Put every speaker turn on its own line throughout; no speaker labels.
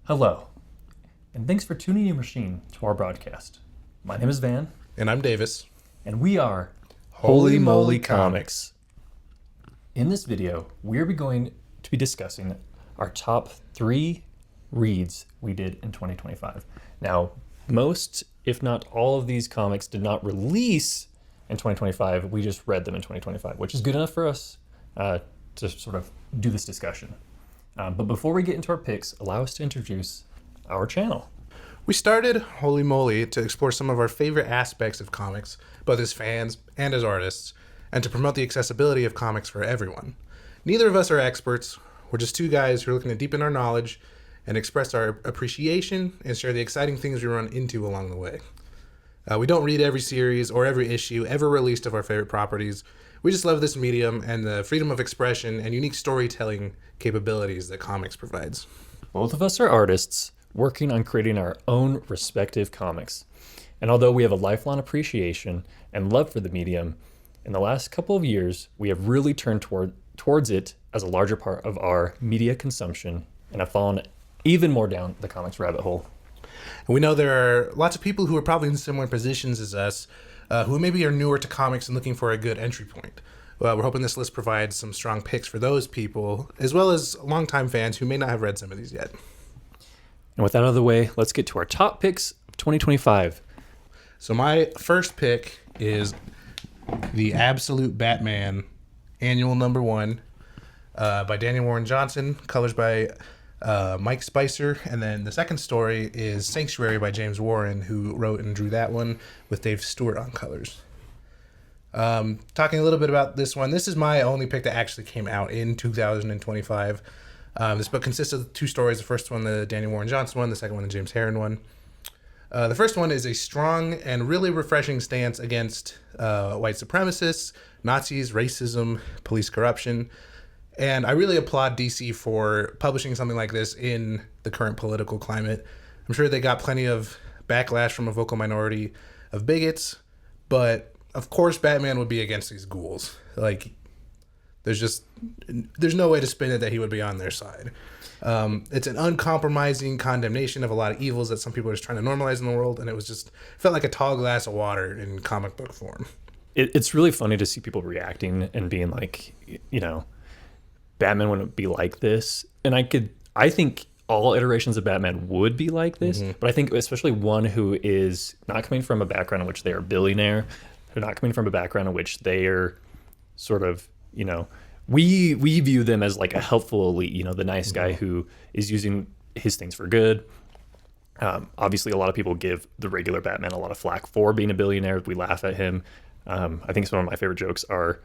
Hello, and thanks for tuning your machine to our broadcast. My name is Van,
And I'm Davis.
and we are
Holy Moley Comics.
In this video, we're going to be discussing our top 3 reads we did in 2025. Now, most, if not all of these comics did not release in 2025. We just read them in 2025, which is good enough for us to sort of do this discussion. But before we get into our picks, allow us to introduce our channel.
We started Holy Moley to explore some of our favorite aspects of comics, both as fans and as artists, and to promote the accessibility of comics for everyone. Neither of us are experts. We're just two guys who are looking to deepen our knowledge and express our appreciation and share the exciting things we run into along the way. We don't read every series or every issue ever released of our favorite properties. We just love this medium and the freedom of expression and unique storytelling capabilities that comics provides.
Both of us are artists working on creating our own respective comics. And although we have a lifelong appreciation and love for the medium, in the last couple of years, we have really turned towards it as a larger part of our media consumption and have fallen even more down the comics rabbit hole.
And we know there are lots of people who are probably in similar positions as us, who maybe are newer to comics and looking for a good entry point. We're hoping this list provides some strong picks for those people, as well as longtime fans who may not have read some of these yet.
And with that out of the way, let's get to our top picks of 2025.
So my first pick is the Absolute Batman Annual Number 1 by Daniel Warren Johnson, colors by Mike Spicer, and then the second story is Sanctuary by James Warren, who wrote and drew that one with Dave Stewart on colors. Talking a little bit about this one, this is my only pick that actually came out in 2025. This book consists of 2 stories. The first one, the Daniel Warren Johnson one, the second one, the James Herron one. The first one is a strong and really refreshing stance against white supremacists, Nazis, racism, police corruption. And I really applaud DC for publishing something like this in the current political climate. I'm sure they got plenty of backlash from a vocal minority of bigots, but of course Batman would be against these ghouls. Like, there's no way to spin it that he would be on their side. It's an uncompromising condemnation of a lot of evils that some people are just trying to normalize in the world, and it felt like a tall glass of water in comic book form.
It's really funny to see people reacting and being like, Batman wouldn't be like this. And I think all iterations of Batman would be like this, but I think especially one who is not coming from a background in which they are a billionaire, they're not coming from a background in which they are sort of, we view them as like a helpful elite, the nice guy who is using his things for good. Obviously, a lot of people give the regular Batman a lot of flack for being a billionaire. We laugh at him. I think some of my favorite jokes are,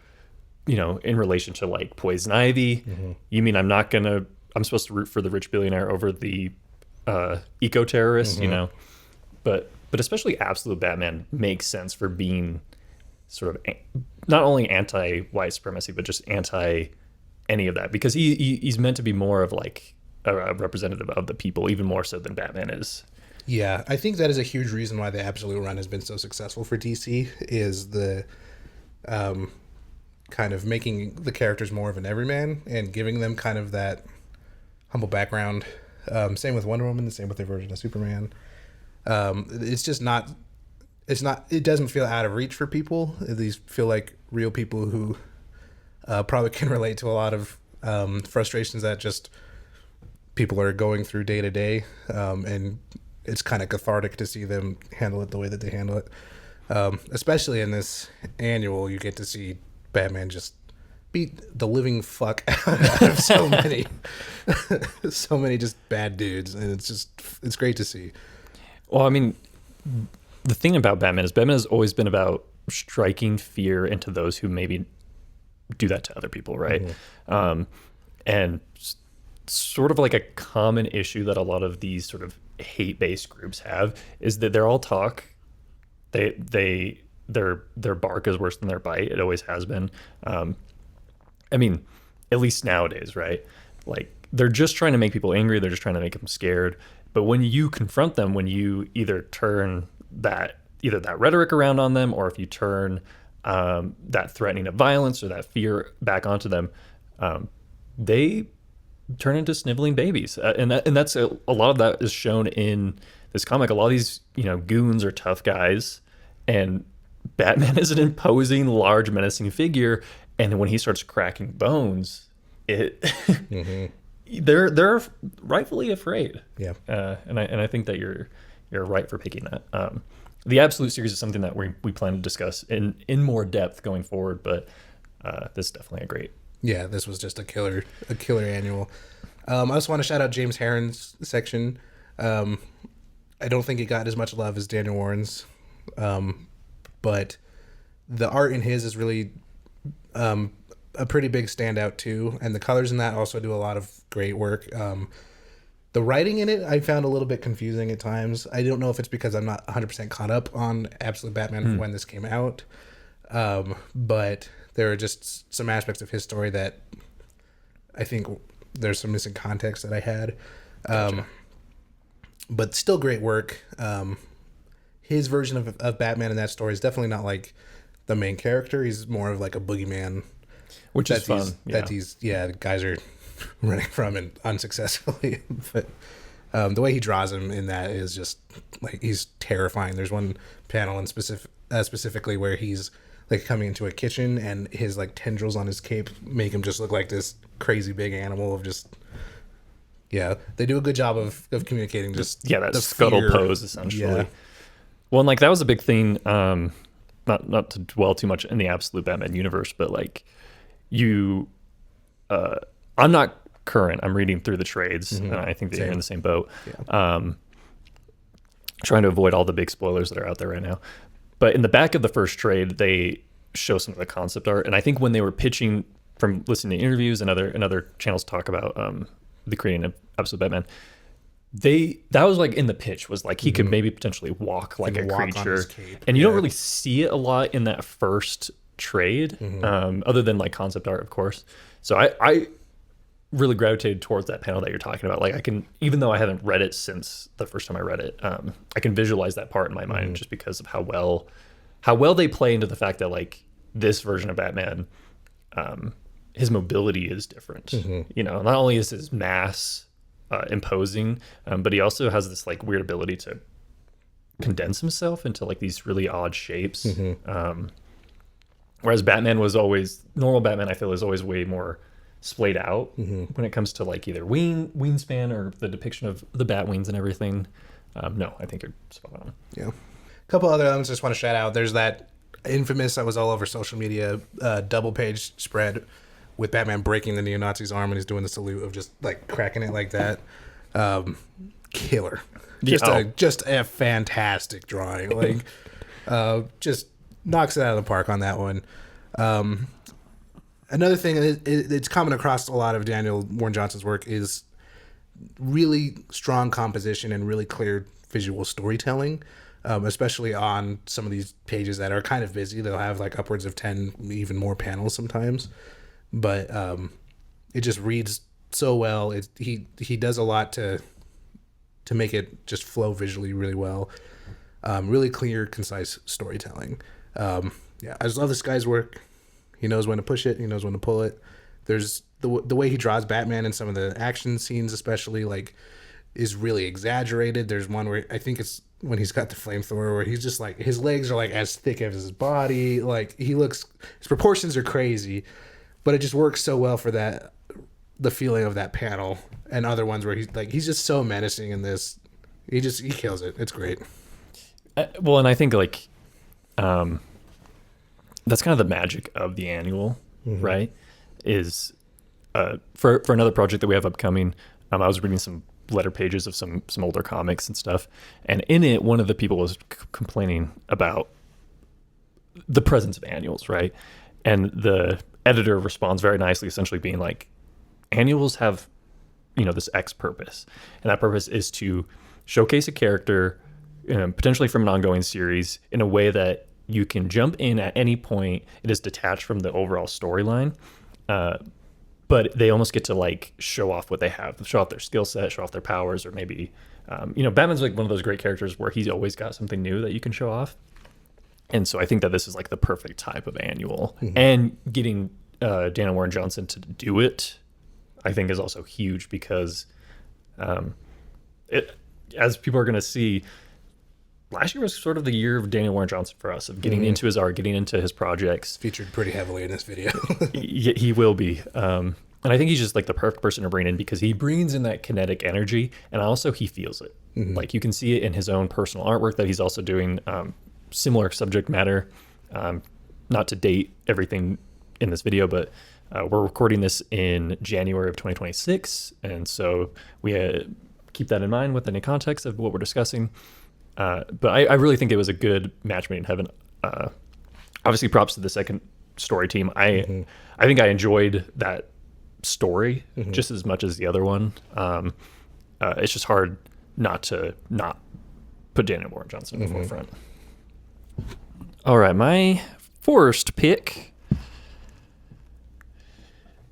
in relation to like Poison Ivy. You mean I'm supposed to root for the rich billionaire over the eco-terrorist, But especially Absolute Batman makes sense for being sort of not only anti-white supremacy, but just anti any of that, because he's meant to be more of like a representative of the people, even more so than Batman is.
Yeah, I think that is a huge reason why the Absolute run has been so successful for DC, is the kind of making the characters more of an everyman and giving them kind of that humble background. Same with Wonder Woman, the same with their version of Superman. It doesn't feel out of reach for people. These feel like real people who probably can relate to a lot of frustrations that just people are going through day to day. And it's kind of cathartic to see them handle it the way that they handle it. Especially in this annual, you get to see Batman just beat the living fuck out of so many just bad dudes. And it's great to see.
Well, I mean, the thing about Batman has always been about striking fear into those who maybe do that to other people, right? And sort of like a common issue that a lot of these sort of hate-based groups have is that they're all talk. Their bark is worse than their bite. It always has been. I mean, at least nowadays, right? Like, they're just trying to make people angry. They're just trying to make them scared. But when you confront them, when you either turn that rhetoric around on them, or if you turn that threatening of violence or that fear back onto them, they turn into sniveling babies, and that's a lot of that is shown in this comic. A lot of these goons are tough guys, and Batman is an imposing, large, menacing figure. And when he starts cracking bones, they're rightfully afraid.
Yeah.
And I think that you're right for picking that. The Absolute series is something that we plan to discuss in more depth going forward, but this is definitely a great.
Yeah, this was just a killer annual. I also want to shout out James Herron's section. I don't think it got as much love as Daniel Warren's, but the art in his is really a pretty big standout too, and the colors in that also do a lot of great work. The writing in it I found a little bit confusing at times. I don't know if it's because I'm not 100% caught up on Absolute Batman when this came out, but there are just some aspects of his story that I think there's some missing context that I had.
Gotcha.
But still great work. His version of Batman in that story is definitely not like the main character. He's more of like a boogeyman,
Which is fun.
That the guys are running from and unsuccessfully. But the way he draws him in that is just like he's terrifying. There's one panel in specifically where he's like coming into a kitchen and his like tendrils on his cape make him just look like this crazy big animal of just. Yeah, they do a good job of communicating just
that
the
scuttle
fear.
pose essentially.
Yeah.
Well, and like that was a big thing. Not to dwell too much in the Absolute Batman universe, but like I'm not current. I'm reading through the trades, and I think that you're in the same boat.
Yeah.
Trying to avoid all the big spoilers that are out there right now. But in the back of the first trade, they show some of the concept art, and I think when they were pitching, from listening to interviews and other channels talk about the creating of Absolute Batman, that was like in the pitch was like he could maybe potentially walk like a creature, and you don't really see it a lot in that first trade, other than like concept art, of course. So I really gravitated towards that panel that you're talking about. Like I can, even though I haven't read it since the first time I read it, I can visualize that part in my mind just because of how well they play into the fact that like this version of Batman, his mobility is different. Not only is his mass imposing, but he also has this like weird ability to condense himself into like these really odd shapes. Whereas normal Batman, I feel, is always way more splayed out when it comes to like either wingspan or the depiction of the bat wings and everything. No, I think you're spot on.
Yeah. A couple other elements I just want to shout out. There's that infamous, that was all over social media, double page spread with Batman breaking the neo-Nazi's arm and he's doing the salute of just like cracking it like that. Killer. Just a fantastic drawing. Like just knocks it out of the park on that one. Another thing, it's common across a lot of Daniel Warren Johnson's work, is really strong composition and really clear visual storytelling, especially on some of these pages that are kind of busy. They'll have like upwards of 10, even more panels sometimes. But it just reads so well. He does a lot to make it just flow visually really well. Really clear, concise storytelling. I just love this guy's work. He knows when to push it. He knows when to pull it. There's the way he draws Batman in some of the action scenes, especially, like, is really exaggerated. There's one where I think it's when he's got the flamethrower, where he's just like, his legs are like as thick as his body. Like, his proportions are crazy, but it just works so well for the feeling of that panel. And other ones where he's just so menacing in this. He kills it. It's great.
Well, and I think like that's kind of the magic of the annual, right? Is for another project that we have upcoming, I was reading some letter pages of some older comics and stuff, and in it, one of the people was complaining about the presence of annuals, right? And the editor responds very nicely, essentially being like, annuals have, this X purpose, and that purpose is to showcase a character, potentially from an ongoing series, in a way that you can jump in at any point. It is detached from the overall storyline, but they almost get to like show off what they have, show off their skill set, show off their powers, or maybe, Batman's like one of those great characters where he's always got something new that you can show off. And so I think that this is like the perfect type of annual, and getting Daniel Warren Johnson to do it I think is also huge because it, as people are going to see, last year was sort of the year of Daniel Warren Johnson for us, of getting into his art, getting into his projects.
Featured pretty heavily in this video.
He will be. And I think he's just like the perfect person to bring in because he brings in that kinetic energy, and also he feels it. Like you can see it in his own personal artwork that he's also doing similar subject matter. Not to date everything in this video, but we're recording this in January of 2026. And so we keep that in mind within the context of what we're discussing. But I really think it was a good match made in heaven. Obviously, props to the second story team. I think I enjoyed that story just as much as the other one. It's just hard not to not put Daniel Warren Johnson in the forefront. All right, my first pick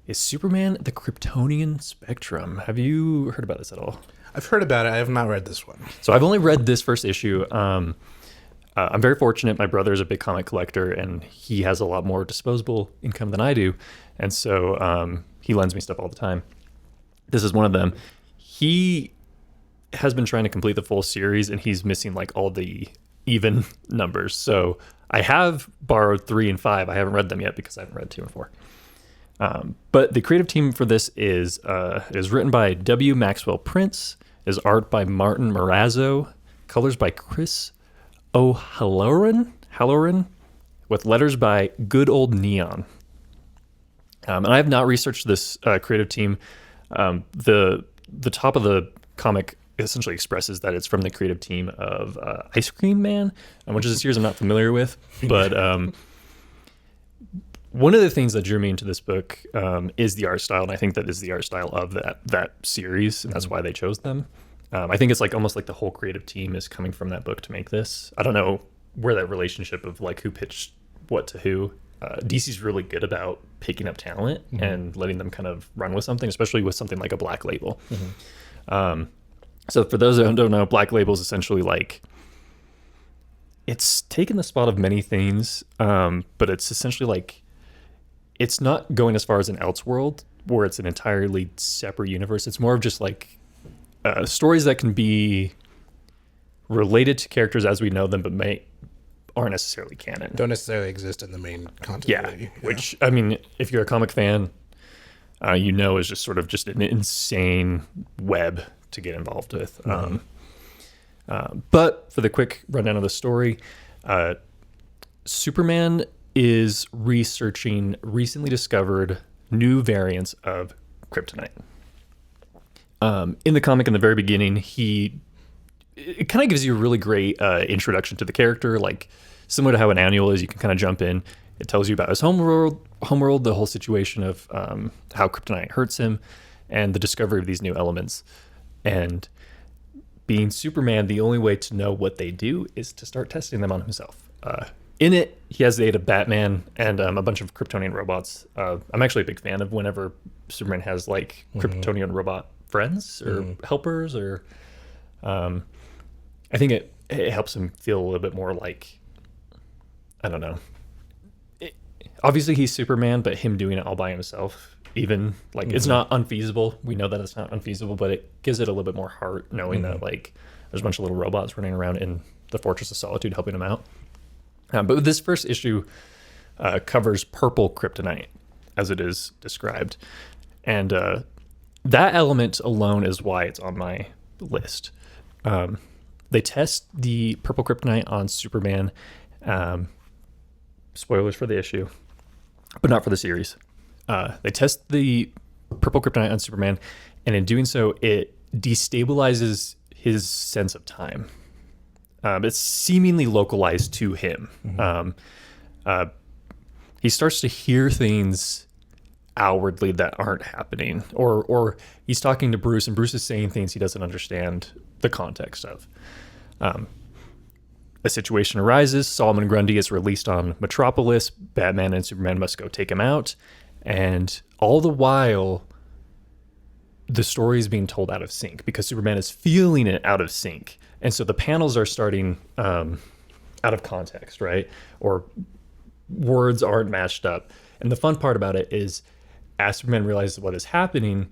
is Superman: The Kryptonian Spectrum. Have you heard about this at all?
I've heard about it. I have not read this one.
So I've only read this first issue. I'm very fortunate. My brother is a big comic collector, and he has a lot more disposable income than I do. And so he lends me stuff all the time. This is one of them. He has been trying to complete the full series, and he's missing like all the even numbers. So I have borrowed 3 and 5. I haven't read them yet because I haven't read 2 and 4. But the creative team for this is written by W. Maxwell Prince, is art by Martin Morazzo, colors by Chris O'Halloran, with letters by Good Old Neon. And I have not researched this creative team. The top of the comic essentially expresses that it's from the creative team of Ice Cream Man, which is a series I'm not familiar with. But one of the things that drew me into this book is the art style, and I think that is the art style of that series, and that's why they chose them. I think it's like almost like the whole creative team is coming from that book to make this. I don't know where that relationship of like who pitched what to who. DC's really good about picking up talent and letting them kind of run with something, especially with something like a Black Label. So for those that don't know, Black Label is essentially like, it's taken the spot of many things, but it's essentially like, it's not going as far as an Elseworld where it's an entirely separate universe. It's more of just like stories that can be related to characters as we know them, but aren't necessarily canon.
Don't necessarily exist in the main continuity.
Yeah, which, I mean, if you're a comic fan, you know is just sort of just an insane web to get involved with. But for the quick rundown of the story, Superman is researching recently discovered new variants of kryptonite. In the comic, in the very beginning, it kind of gives you a really great introduction to the character, like similar to how an annual is. You can kind of jump in. It tells you about his homeworld, the whole situation of how kryptonite hurts him, and the discovery of these new elements. And being Superman, the only way to know what they do is to start testing them on himself. In it, he has the aid of Batman and a bunch of Kryptonian robots. I'm actually a big fan of whenever Superman has like Kryptonian robot friends or helpers, or I think it helps him feel a little bit more like, I don't know. Obviously he's Superman, but him doing it all by himself, even like it's not unfeasible. We know that it's not unfeasible, but it gives it a little bit more heart knowing that like there's a bunch of little robots running around in the Fortress of Solitude helping him out. But this first issue covers purple kryptonite, as it is described. And that element alone is why it's on my list. They test the purple kryptonite on Superman. Spoilers for the issue, but not for the series. They test the purple kryptonite on Superman, and in doing so, it destabilizes his sense of time. It's seemingly localized to him. He starts to hear things outwardly that aren't happening, or he's talking to Bruce, and Bruce is saying things he doesn't understand the context of. A situation arises. Solomon Grundy is released on Metropolis. Batman and Superman must go take him out, and all the while, the story is being told out of sync because Superman is feeling it out of sync. And so the panels are starting out of context, right? Or words aren't matched up. And the fun part about it is as Superman realizes what is happening,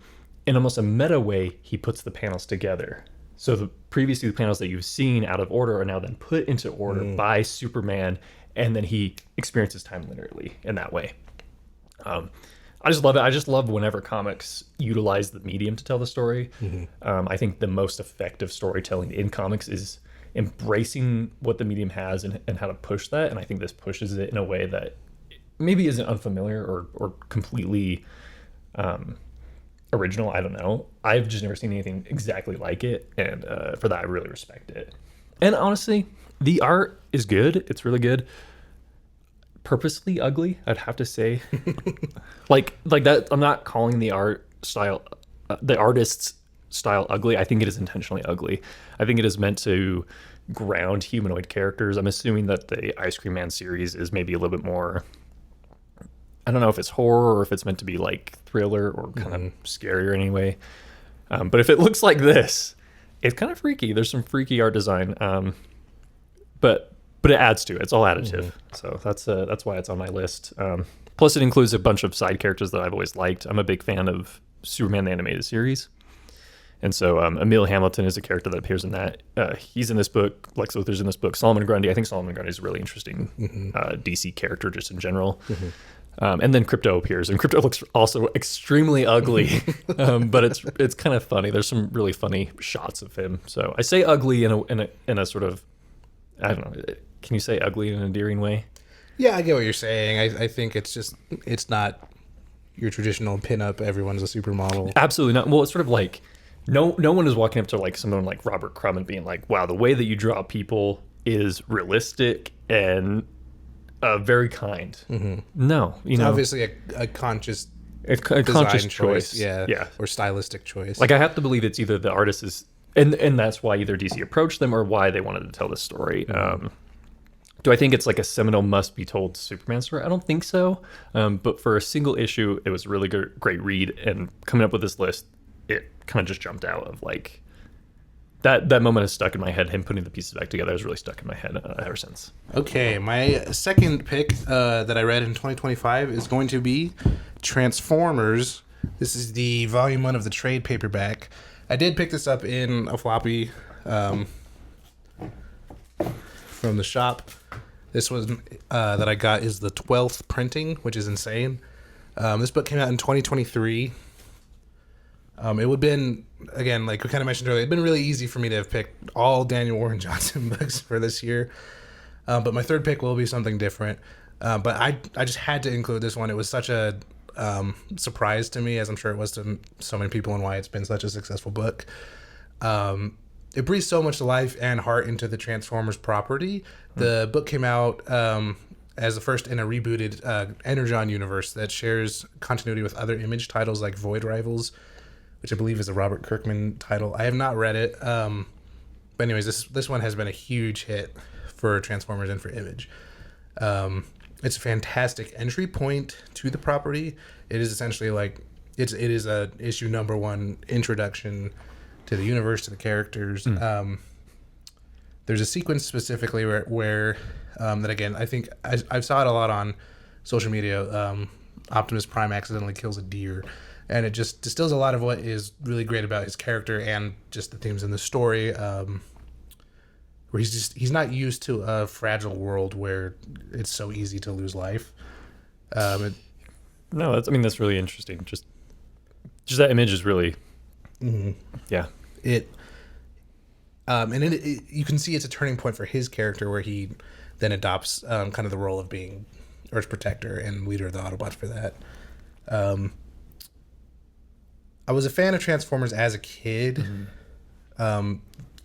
in almost a meta way, he puts the panels together. So the previously the panels that you've seen out of order are now then put into order by Superman, and then he experiences time linearly in that way. I just love it. I just love whenever comics utilize the medium to tell the story. I think the most effective storytelling in comics is embracing what the medium has and how to push that. And I think this pushes it in a way that maybe isn't unfamiliar or completely original. I don't know. I've just never seen anything exactly like it. And for that, I really respect it. And honestly, the art is good. It's really good. Purposely ugly, I'd have to say. like that. I'm not calling the art style, the artist's style ugly. I think it is intentionally ugly. I think it is meant to ground humanoid characters. I'm assuming that the Ice Cream Man series is maybe a little bit more, I don't know if it's horror or if it's meant to be like thriller or kind of scarier anyway. But if it looks like this, it's kind of freaky. There's some freaky art design. But it adds to it. It's all additive. So that's why it's on my list. Plus, it includes a bunch of side characters that I've always liked. I'm a big fan of Superman the Animated Series. And so Emil Hamilton is a character that appears in that. He's in this book. Lex Luthor's in this book. Solomon Grundy. I think Solomon Grundy is a really interesting DC character just in general. And then Crypto appears. And Crypto looks also extremely ugly. But it's kind of funny. There's some really funny shots of him. So I say ugly in a sort of, I don't know. Can you say ugly in an endearing way?
Yeah, I get what you're saying. I think it's not your traditional pinup. Everyone's a supermodel.
Absolutely not. Well, it's sort of like no one is walking up to like someone like Robert Crumb and being like, "Wow, the way that you draw people is realistic and very kind." No,
it's obviously a conscious,
conscious choice.
Yeah, or stylistic choice.
Like I have to believe it's either the artist is, and that's why either DC approached them or why they wanted to tell this story. Do I think it's like a seminal must-be-told Superman story? I don't think so. But for a single issue, it was a really great read. And coming up with this list, it kind of just jumped out of like that moment is stuck in my head. Him putting the pieces back together has really stuck in my head ever since.
Okay, my second pick that I read in 2025 is going to be Transformers. This is the volume 1 of the trade paperback. I did pick this up in a floppy from the shop. This one that I got is the 12th printing, which is insane. This book came out in 2023. It would have been, again, like we kind of mentioned earlier, it'd been really easy for me to have picked all Daniel Warren Johnson books for this year. But my third pick will be something different. But I just had to include this one. It was such a surprise to me, as I'm sure it was to so many people, and why it's been such a successful book. It breathes so much life and heart into the Transformers property. The book came out as the first in a rebooted Energon universe that shares continuity with other Image titles like Void Rivals, which I believe is a Robert Kirkman title. I have not read it. But anyways, this one has been a huge hit for Transformers and for Image. It's a fantastic entry point to the property. It is essentially like it is a issue number 1 introduction to the universe, to the characters. There's a sequence specifically where that, again, I think I saw it a lot on social media. Optimus Prime accidentally kills a deer, and it just distills a lot of what is really great about his character and just the themes in the story. Where he's not used to a fragile world where it's so easy to lose life.
No, that's really interesting. Just that image is really, yeah.
It, and you can see it's a turning point for his character, where he then adopts kind of the role of being Earth's protector and leader of the Autobots for that. I was a fan of Transformers as a kid,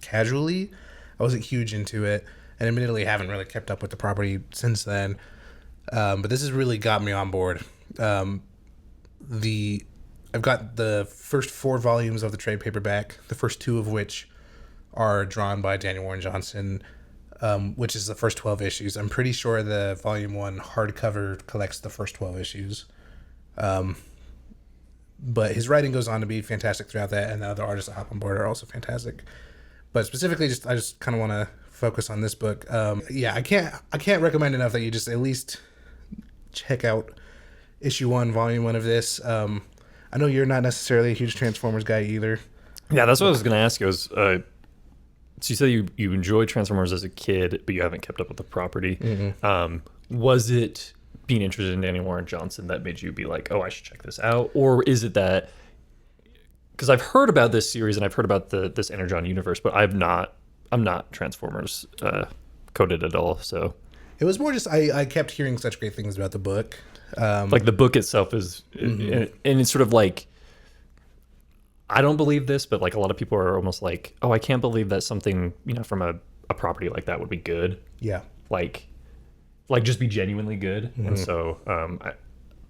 casually. I wasn't huge into it, and admittedly haven't really kept up with the property since then. But this has really got me on board. I've got the first 4 volumes of the trade paperback, the first 2 of which are drawn by Daniel Warren Johnson, which is the first 12 issues. I'm pretty sure the volume 1 hardcover collects the first 12 issues. But his writing goes on to be fantastic throughout that, and the other artists that hop on board are also fantastic. But specifically, I just kind of want to focus on this book. I can't recommend enough that you just at least check out issue 1, volume 1 of this. I know you're not necessarily a huge Transformers guy either.
Yeah, that's what I was going to ask you. So you said you enjoyed Transformers as a kid, but you haven't kept up with the property. Was it being interested in Danny Warren Johnson that made you be like, oh, I should check this out? Or is it that, because I've heard about this series and I've heard about this Energon universe, but I'm not Transformers coded at all. So
it was more just I kept hearing such great things about the book.
Like the book itself is, and it's sort of like, I don't believe this, but like a lot of people are almost like, oh, I can't believe that something, from a property like that would be good.
Yeah.
Like just be genuinely good. And so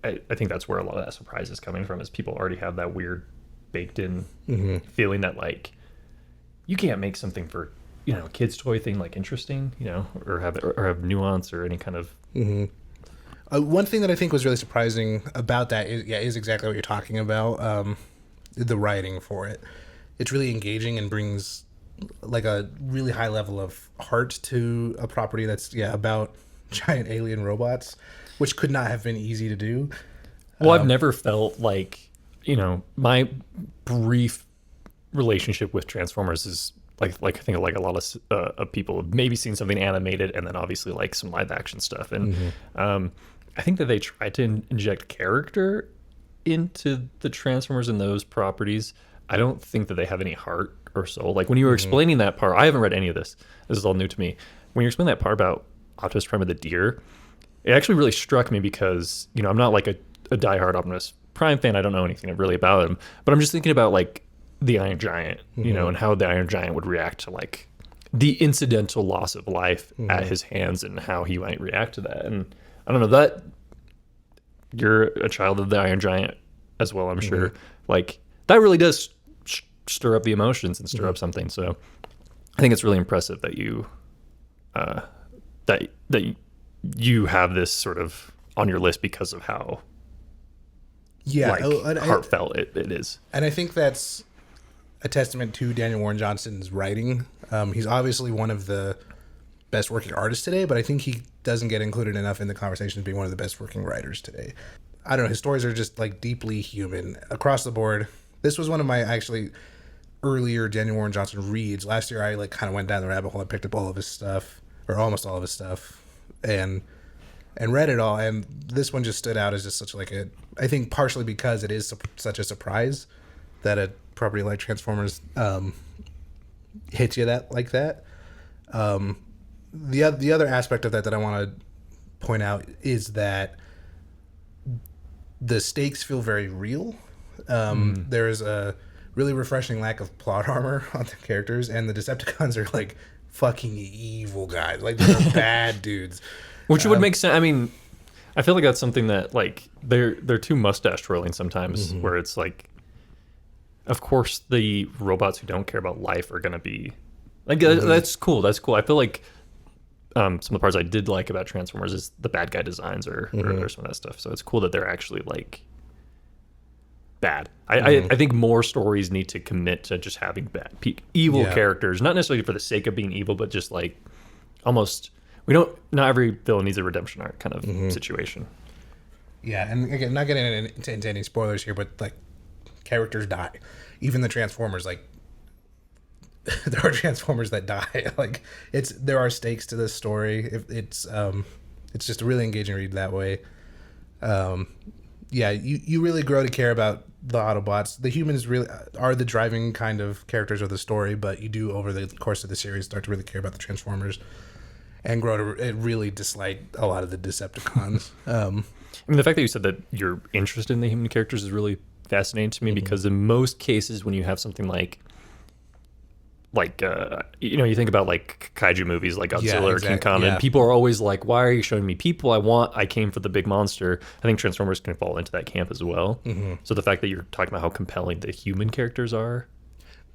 I think that's where a lot of that surprise is coming from, is people already have that weird baked in feeling that like you can't make something for, a kid's toy thing like interesting, or have nuance or any kind of.
One thing that I think was really surprising about that is exactly what you're talking about. The writing for it. It's really engaging and brings like a really high level of heart to a property that's about giant alien robots, which could not have been easy to do.
Well, I've never felt like, my brief relationship with Transformers is like I think like a lot of people have maybe seen something animated and then obviously like some live action stuff. And I think that they tried to inject character into the Transformers and those properties. I don't think that they have any heart or soul. Like when you were explaining that part, I haven't read any of this. This is all new to me. When you explained that part about Optimus Prime and the deer, it actually really struck me because, I'm not like a diehard Optimus Prime fan. I don't know anything really about him, but I'm just thinking about like the Iron Giant, and how the Iron Giant would react to like the incidental loss of life at his hands and how he might react to that. And I don't know, that you're a child of the Iron Giant as well, I'm sure. Like that really does stir up the emotions and stir up something. So I think it's really impressive that you that you have this sort of on your list because of how heartfelt it is.
And I think that's a testament to Daniel Warren Johnson's writing. He's obviously one of the best working artists today, but I think he doesn't get included enough in the conversation as being one of the best working writers today. I don't know, his stories are just like deeply human across the board. This was one of my actually earlier Daniel Warren Johnson reads. Last year I like kind of went down the rabbit hole and picked up all of his stuff, or almost all of his stuff, and read it all. And this one just stood out as just such like I think partially because it is such a surprise that a property like Transformers hits you like that. The other aspect of that I want to point out is that the stakes feel very real. There is a really refreshing lack of plot armor on the characters, and the Decepticons are like fucking evil guys. Like they're bad dudes.
Which would make sense. I mean, I feel like that's something that like they're too mustache twirling sometimes, where it's like, of course the robots who don't care about life are gonna be like that's cool. That's cool. I feel like some of the parts I did like about Transformers is the bad guy designs or some of that stuff. So it's cool that they're actually like bad. I think more stories need to commit to just having evil characters, not necessarily for the sake of being evil, but just like almost not every villain needs a redemption arc kind of situation.
Yeah, and again, not getting into any spoilers here, but like characters die. Even the Transformers, like there are Transformers that die. Like there are stakes to this story. It's just a really engaging read that way. You really grow to care about the Autobots. The humans really are the driving kind of characters of the story, but you do over the course of the series start to really care about the Transformers and grow to really dislike a lot of the Decepticons.
I mean, the fact that you said that you're interested in the human characters is really fascinating to me because in most cases when you have something like you think about like kaiju movies like Godzilla or King Kong, and people are always like, why are you showing me people? I came for the big monster. I think Transformers can fall into that camp as well. So the fact that you're talking about how compelling the human characters are.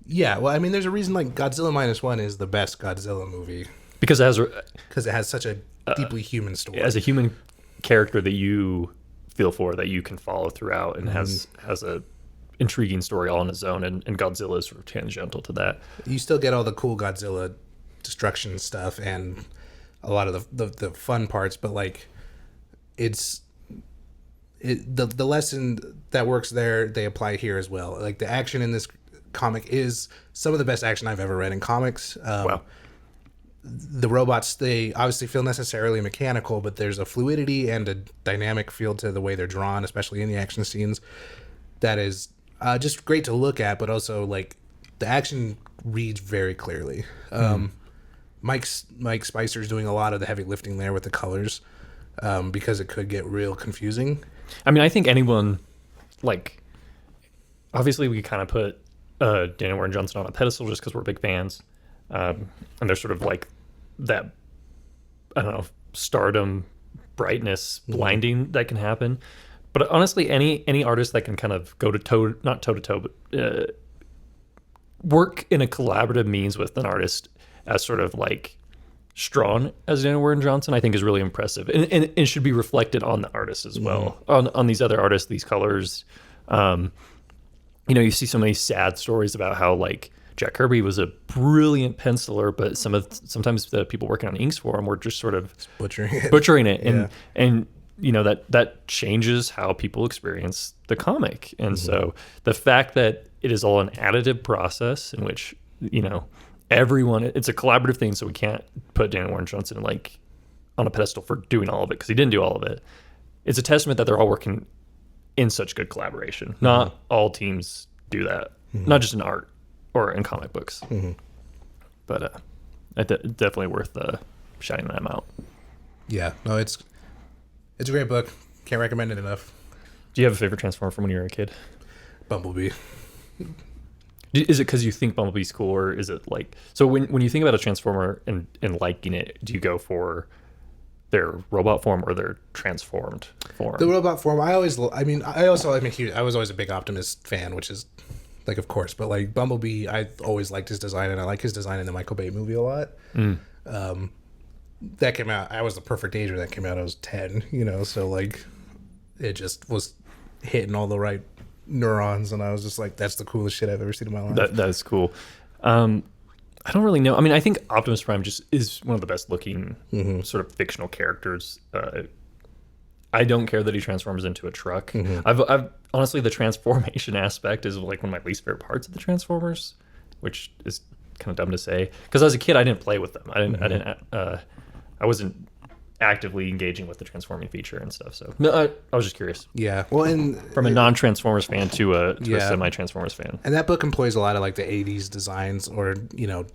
Yeah, well, I mean, there's a reason like Godzilla -1 is the best Godzilla movie.
Because it
has such a deeply human story.
As a human character that you feel for, that you can follow throughout, and has a intriguing story all on its own, and Godzilla is sort of tangential to that.
You still get all the cool Godzilla destruction stuff and a lot of the fun parts, but like it's the lesson that works there, they apply here as well. Like the action in this comic is some of the best action I've ever read in comics.
Wow.
The robots, they obviously feel necessarily mechanical, but there's a fluidity and a dynamic feel to the way they're drawn, especially in the action scenes, that is just great to look at, but also like the action reads very clearly. Mike Spicer's doing a lot of the heavy lifting there with the colors, because it could get real confusing.
I mean, I think anyone, like, obviously we kind of put Daniel Warren Johnson on a pedestal just because we're big fans, and there's sort of like that, I don't know, stardom, brightness, blinding that can happen. But honestly, any artist that can kind of not toe to toe, but work in a collaborative means with an artist as sort of like strong as Daniel Warren Johnson, I think is really impressive, and it should be reflected on the artist as well, on these other artists, these colors. You see so many sad stories about how like Jack Kirby was a brilliant penciler, but sometimes the people working on inks for him were just sort of butchering it, and that changes how people experience the comic. And so the fact that it is all an additive process in which everyone, it's a collaborative thing, so we can't put Daniel Warren Johnson like on a pedestal for doing all of it because he didn't do all of it. It's a testament that they're all working in such good collaboration. Not all teams do that, not just in art or in comic books. But definitely worth shouting them out.
Yeah, no, it's a great book. Can't recommend it enough.
Do you have a favorite Transformer from when you were a kid?
Bumblebee.
Is it because you think Bumblebee's cool, or is it like, so when you think about a Transformer and liking it, do you go for their robot form or their transformed form?
The robot form. I was always a big Optimus fan, which is like, of course, but like Bumblebee, I always liked his design, and I like his design in the Michael Bay movie a lot. That came out, I was the perfect age when that came out. I was 10, so like it just was hitting all the right neurons, and I was just like, that's the coolest shit I've ever seen in my life.
That's cool. I don't really know. I mean, I think Optimus Prime just is one of the best looking sort of fictional characters. I don't care that he transforms into a truck. I've honestly, the transformation aspect is like one of my least favorite parts of the Transformers, which is kind of dumb to say, because as a kid I didn't play with them. I wasn't actively engaging with the transforming feature and stuff. So no, I was just curious.
Yeah, well, and
from a non-Transformers fan to a semi-Transformers fan.
And that book employs a lot of like the 80s designs, or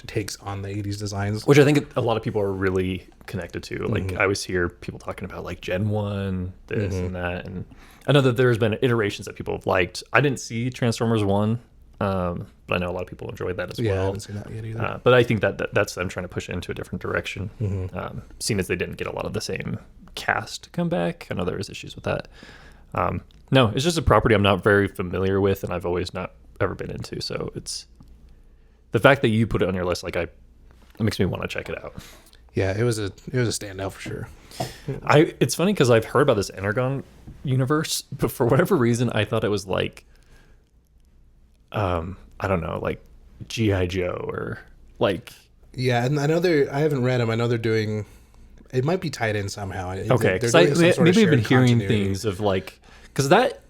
takes on the 80s designs,
which I think a lot of people are really connected to. Like I always hear people talking about like Gen 1, this and that, and I know that there's been iterations that people have liked. I didn't see Transformers 1, but I know a lot of people enjoyed that as well.
I haven't seen that yet either.
But I think that's them trying to push it into a different direction, seeing as they didn't get a lot of the same cast to come back. I know there was issues with that. No, it's just a property I'm not very familiar with, and I've always not ever been into. So it's the fact that you put it on your list, like it makes me want to check it out.
Yeah, it was a standout for sure.
It's funny because I've heard about this Energon universe, but for whatever reason, I thought it was like, I don't know, like G.I. Joe or like.
Yeah, and I haven't read them. I know they're doing, it might be tied in somehow.
Okay, because maybe I've been hearing things of like, because that,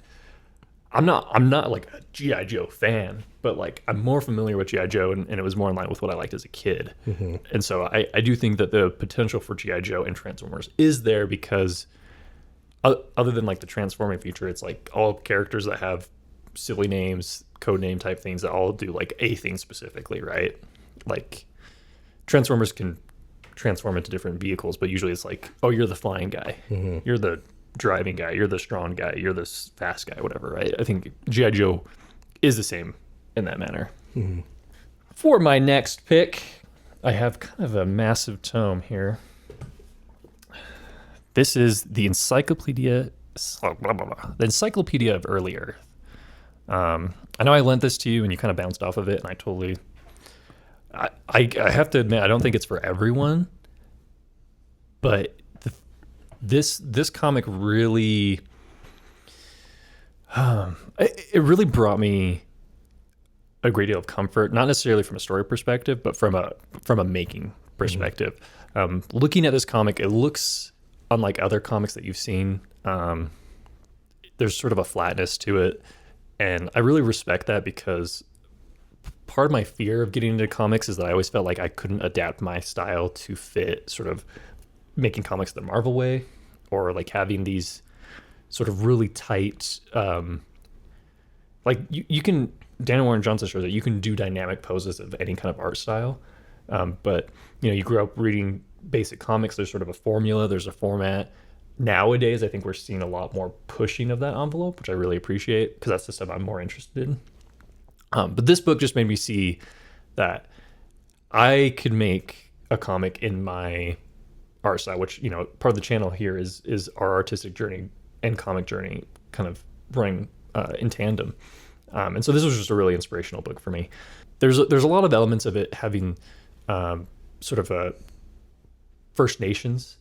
I'm not like a G.I. Joe fan, but like I'm more familiar with G.I. Joe, and it was more in line with what I liked as a kid. And so I do think that the potential for G.I. Joe and Transformers is there, because other than like the transforming feature, it's like all characters that have silly names, code name type things that all do like a thing specifically, right? Like Transformers can transform into different vehicles, but usually it's like, oh, you're the flying guy, you're the driving guy, you're the strong guy, you're the fast guy, whatever, right? I think G.I. Joe is the same in that manner. For my next pick, I have kind of a massive tome here. This is the Encyclopedia of Early Earth. I know I lent this to you and you kind of bounced off of it, and I totally, I have to admit, I don't think it's for everyone, but this comic really, it really brought me a great deal of comfort, not necessarily from a story perspective, but from a making perspective. Looking at this comic, it looks unlike other comics that you've seen. The there's sort of a flatness to it, and I really respect that, because part of my fear of getting into comics is that I always felt like I couldn't adapt my style to fit sort of making comics the Marvel way, or like having these sort of really tight, like you can, Daniel Warren Johnson shows that you can do dynamic poses of any kind of art style. But you grew up reading basic comics. There's sort of a formula, there's a format. Nowadays, I think we're seeing a lot more pushing of that envelope, which I really appreciate, because that's the stuff I'm more interested in. But this book just made me see that I could make a comic in my art style, which, part of the channel here is our artistic journey and comic journey kind of running in tandem. And so this was just a really inspirational book for me. There's a lot of elements of it having sort of a First Nations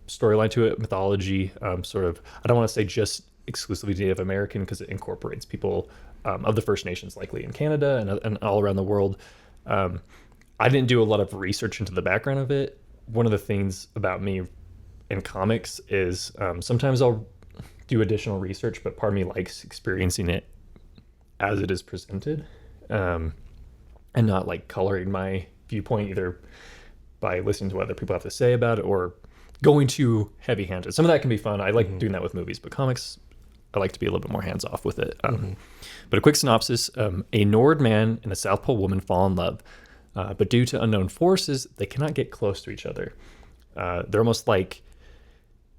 storyline to it, mythology, sort of, I don't want to say just exclusively Native American, because it incorporates people of the First Nations, likely in Canada and all around the world. I didn't do a lot of research into the background of it. One of the things about me in comics is sometimes I'll do additional research, but part of me likes experiencing it as it is presented, and not like coloring my viewpoint either by listening to what other people have to say about it or going too heavy-handed. Some of that can be fun. I like doing that with movies, but comics, I like to be a little bit more hands-off with it. But a quick synopsis: a Nord man and a South Pole woman fall in love, but due to unknown forces, they cannot get close to each other. They're almost like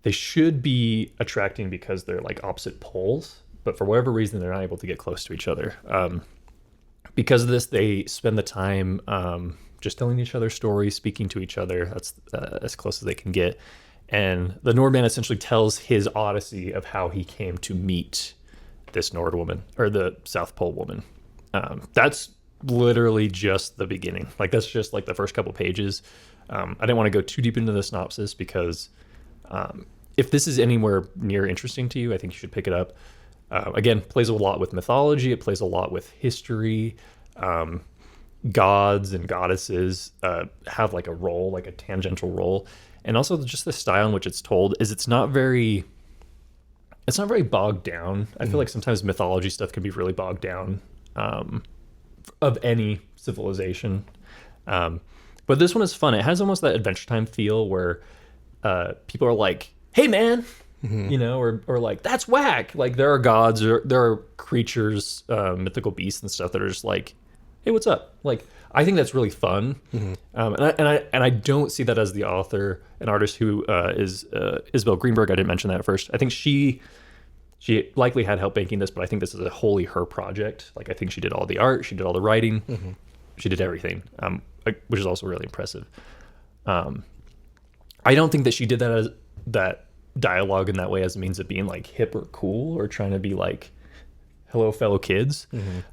they should be attracting because they're like opposite poles, but for whatever reason, they're not able to get close to each other. Because of this, they spend the time just telling each other stories, speaking to each other. That's as close as they can get. And the Nordman essentially tells his odyssey of how he came to meet this Nord woman, or the South Pole woman. That's literally just the beginning. Like, that's just like the first couple pages. I didn't want to go too deep into the synopsis, because if this is anywhere near interesting to you, I think you should pick it up. Again, plays a lot with mythology. It plays a lot with history. Gods and goddesses have like a role, like a tangential role. And also just the style in which it's told is it's not very bogged down. I feel like sometimes mythology stuff can be really bogged down of any civilization. But this one is fun. It has almost that Adventure Time feel where people are like, hey man, or like, that's whack. Like, there are gods, or there are creatures, mythical beasts and stuff that are just like, hey, what's up? Like, I think that's really fun. And I don't see that as the author, an artist who is Isabel Greenberg. I didn't mention that at first. I think she likely had help making this, but I think this is a wholly her project. Like, I think she did all the art, she did all the writing, she did everything, which is also really impressive. I don't think that she did that dialogue in that way as a means of being like hip or cool, or trying to be like, hello fellow kids,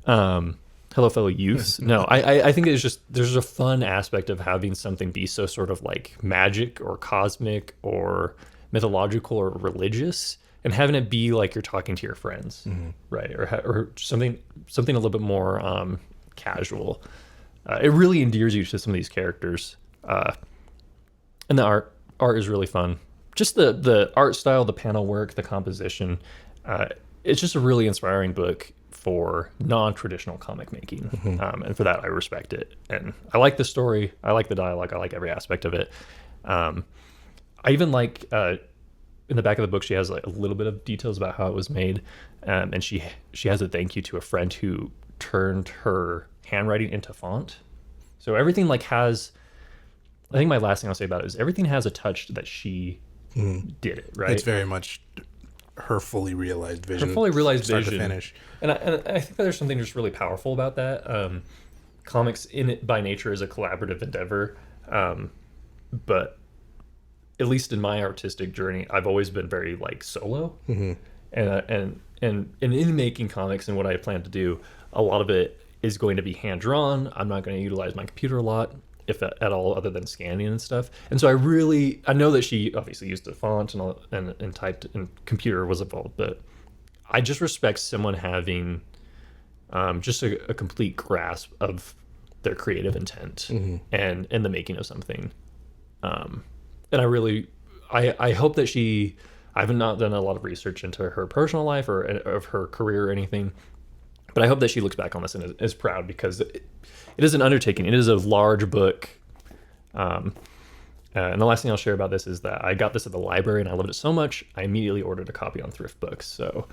hello fellow youths. No, I think it's just, there's a fun aspect of having something be so sort of like magic or cosmic or mythological or religious, and having it be like you're talking to your friends, right? Or something a little bit more casual. It really endears you to some of these characters, and the art is really fun. Just the art style, the panel work, the composition. It's just a really inspiring book for non-traditional comic making. And for that, I respect it. And I like the story. I like the dialogue. I like every aspect of it. I even like, in the back of the book, she has like a little bit of details about how it was made. And she has a thank you to a friend who turned her handwriting into font. So everything like has, I think my last thing I'll say about it is everything has a touch that she did it, right?
It's very much her fully realized vision.
Her fully realized
start
vision.
to finish.
And I think that there's something just really powerful about that. Comics in it by nature is a collaborative endeavor. But at least in my artistic journey, I've always been very like solo. And in making comics and what I plan to do, a lot of it is going to be hand drawn. I'm not going to utilize my computer a lot, if at all, other than scanning and stuff. And so I know that she obviously used a font and typed, and computer was involved, but I just respect someone having just a complete grasp of their creative intent and the making of something. And I hope that I've not done a lot of research into her personal life or of her career or anything, but I hope that she looks back on this and is proud, because it is an undertaking. It is a large book. And the last thing I'll share about this is that I got this at the library and I loved it so much, I immediately ordered a copy on Thrift Books. So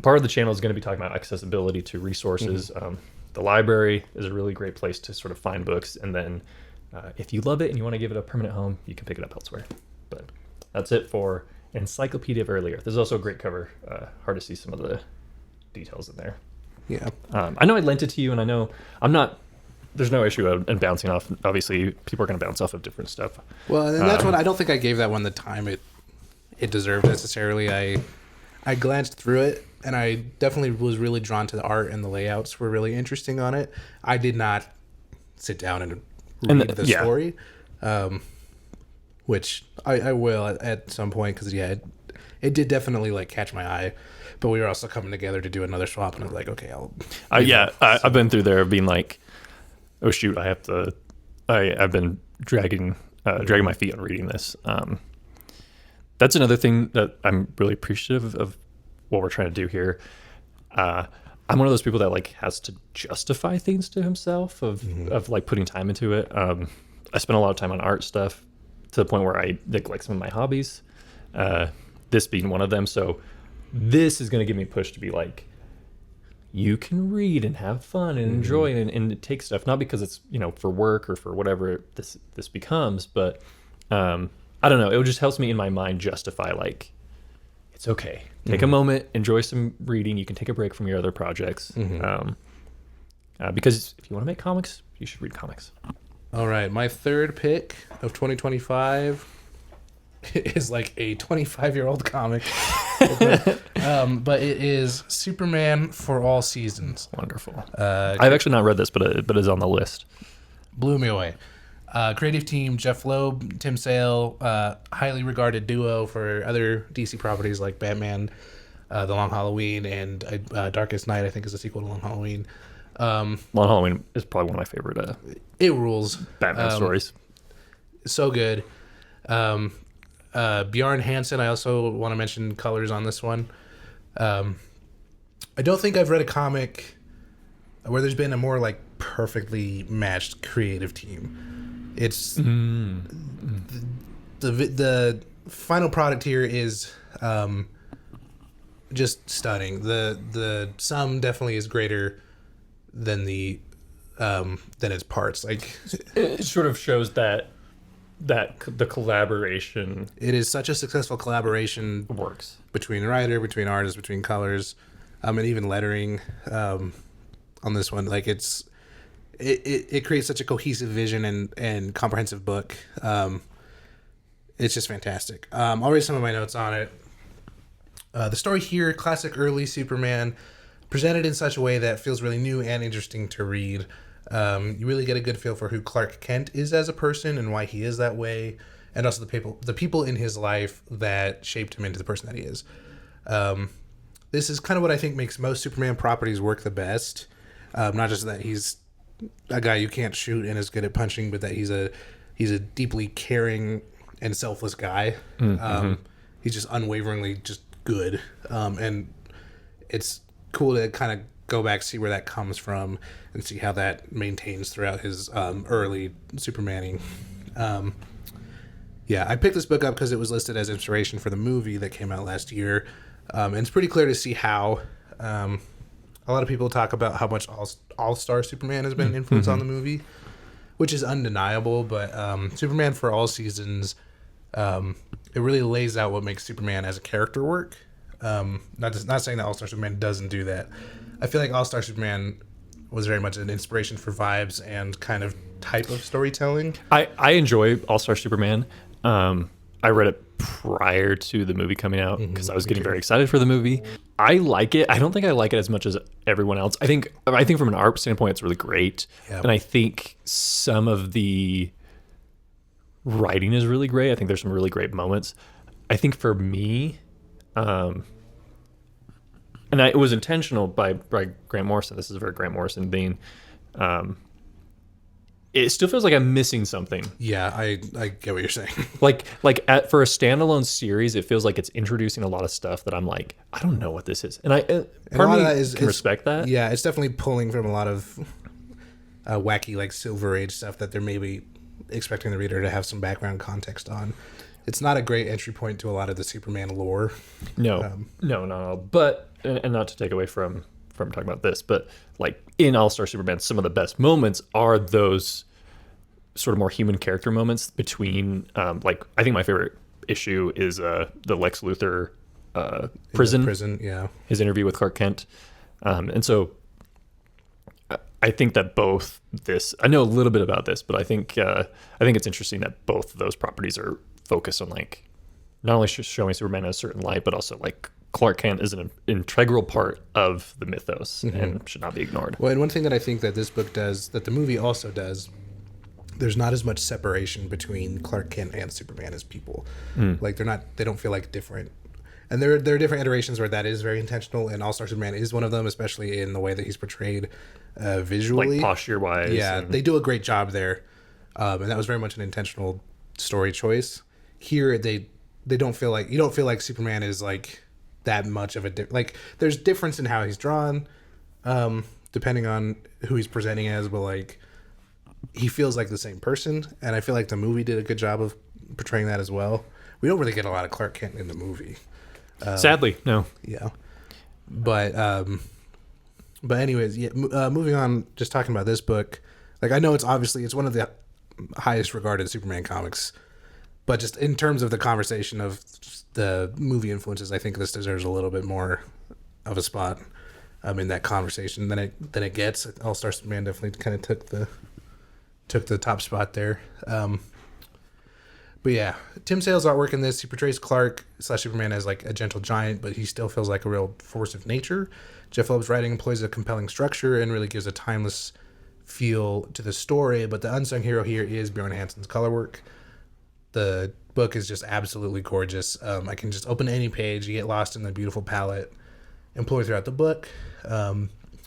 part of the channel is going to be talking about accessibility to resources. The library is a really great place to sort of find books. And then if you love it and you want to give it a permanent home, you can pick it up elsewhere. But that's it for Encyclopedia of Early Earth. There's also a great cover. Hard to see some of the details in there.
Yeah.
I know I lent it to you, and I know there's no issue in bouncing off. Obviously, people are going to bounce off of different stuff.
Well, and that's what I don't think I gave that one the time it deserved necessarily. I glanced through it, and I definitely was really drawn to the art, and the layouts were really interesting on it. I did not sit down and read the story, which I will at some point, because it did definitely like catch my eye. But we were also coming together to do another swap, and I was like, okay,
I've been through there being like, oh shoot, I've been dragging my feet on reading this. That's another thing that I'm really appreciative of what we're trying to do here. I'm one of those people that like has to justify things to himself of like putting time into it. I spend a lot of time on art stuff to the point where I neglect some of my hobbies, this being one of them. So this is going to give me a push to be like, you can read and have fun and enjoy and take stuff, not because it's, for work or for whatever this becomes, but I don't know. It just helps me in my mind justify like, it's okay. Take a moment, enjoy some reading. You can take a break from your other projects. Because if you want to make comics, you should read comics.
All right. My third pick of 2025 is like a 25-year-old comic. But it is Superman for All Seasons.
Wonderful. I've actually not read this, but it's on the list.
Blew me away. Creative team, Jeff Loeb, Tim Sale, highly regarded duo for other DC properties like Batman, The Long Halloween, and Darkest Night, I think is a sequel to Long Halloween.
Long Halloween is probably one of my favorite
it rules.
Batman stories.
So good. Bjarne Hansen, I also want to mention colors on this one. I don't think I've read a comic where there's been a more like perfectly matched creative team. It's the final product here is just stunning. The sum definitely is greater than its parts. Like
it sort of shows that the collaboration,
it is such a successful collaboration,
works
between writer, between artists, between colors, and even lettering on this one. Like it creates such a cohesive vision and comprehensive book. It's just fantastic. I'll read some of my notes on it. The story here, classic early Superman, presented in such a way that feels really new and interesting to read. You really get a good feel for who Clark Kent is as a person and why he is that way, and also the people in his life that shaped him into the person that he is. This is kind of what I think makes most Superman properties work the best. Not just that he's a guy you can't shoot and is good at punching, but that he's a deeply caring and selfless guy. He's just unwaveringly just good, and it's cool to kind of go back, see where that comes from, and see how that maintains throughout his early Supermaning. I picked this book up because it was listed as inspiration for the movie that came out last year, and it's pretty clear to see how. A lot of people talk about how much All-Star Superman has been an influence on the movie, which is undeniable, but Superman for All Seasons, it really lays out what makes Superman as a character work. Not saying that All-Star Superman doesn't do that. I feel like All-Star Superman was very much an inspiration for vibes and kind of type of storytelling.
I enjoy All-Star Superman. I read it prior to the movie coming out because I was getting very excited for the movie. I like it. I don't think I like it as much as everyone else. I think from an art standpoint, it's really great. Yeah. And I think some of the writing is really great. I think there's some really great moments. I think for me, and it was intentional by Grant Morrison. This is a very Grant Morrison thing. it still feels like I'm missing something.
Yeah, I get what you're saying.
For a standalone series, it feels like it's introducing a lot of stuff that I'm like, I don't know what this is, and part of me can respect that.
Yeah, it's definitely pulling from a lot of wacky like Silver Age stuff that they're maybe expecting the reader to have some background context on. It's not a great entry point to a lot of the Superman lore.
No. But and not to take away from talking about this, but like in All-Star Superman, some of the best moments are those sort of more human character moments between I think my favorite issue is the Lex Luthor prison,
yeah,
his interview with Clark Kent, and so I think that both this, I know a little bit about this, but I think it's interesting that both of those properties are focused on like not only showing Superman in a certain light, but also like Clark Kent is an integral part of the mythos and should not be ignored.
Well, and one thing that I think that this book does, that the movie also does, there's not as much separation between Clark Kent and Superman as people. Like they don't feel like different. And there are different iterations where that is very intentional, and All-Star Superman is one of them, especially in the way that he's portrayed visually.
Like posture-wise.
Yeah, they do a great job there. And that was very much an intentional story choice. Here, they don't feel like, you don't feel like Superman is like that much of a like there's difference in how he's drawn depending on who he's presenting as, but like he feels like the same person, and I feel like the movie did a good job of portraying that as well. We don't really get a lot of Clark Kent in the movie,
sadly. No.
Yeah, but anyways, yeah, moving on, just talking about this book, like I know it's one of the highest regarded Superman comics, but just in terms of the conversation of the movie influences, I think this deserves a little bit more of a spot in that conversation than it gets. All-Star Superman definitely kind of took the top spot there. But yeah, Tim Sale's artwork in this, he portrays Clark/Superman as like a gentle giant, but he still feels like a real force of nature. Jeff Loeb's writing employs a compelling structure and really gives a timeless feel to the story, but the unsung hero here is Bjorn Hansen's color work. The book is just absolutely gorgeous. I can just open any page, you get lost in the beautiful palette employed throughout the book.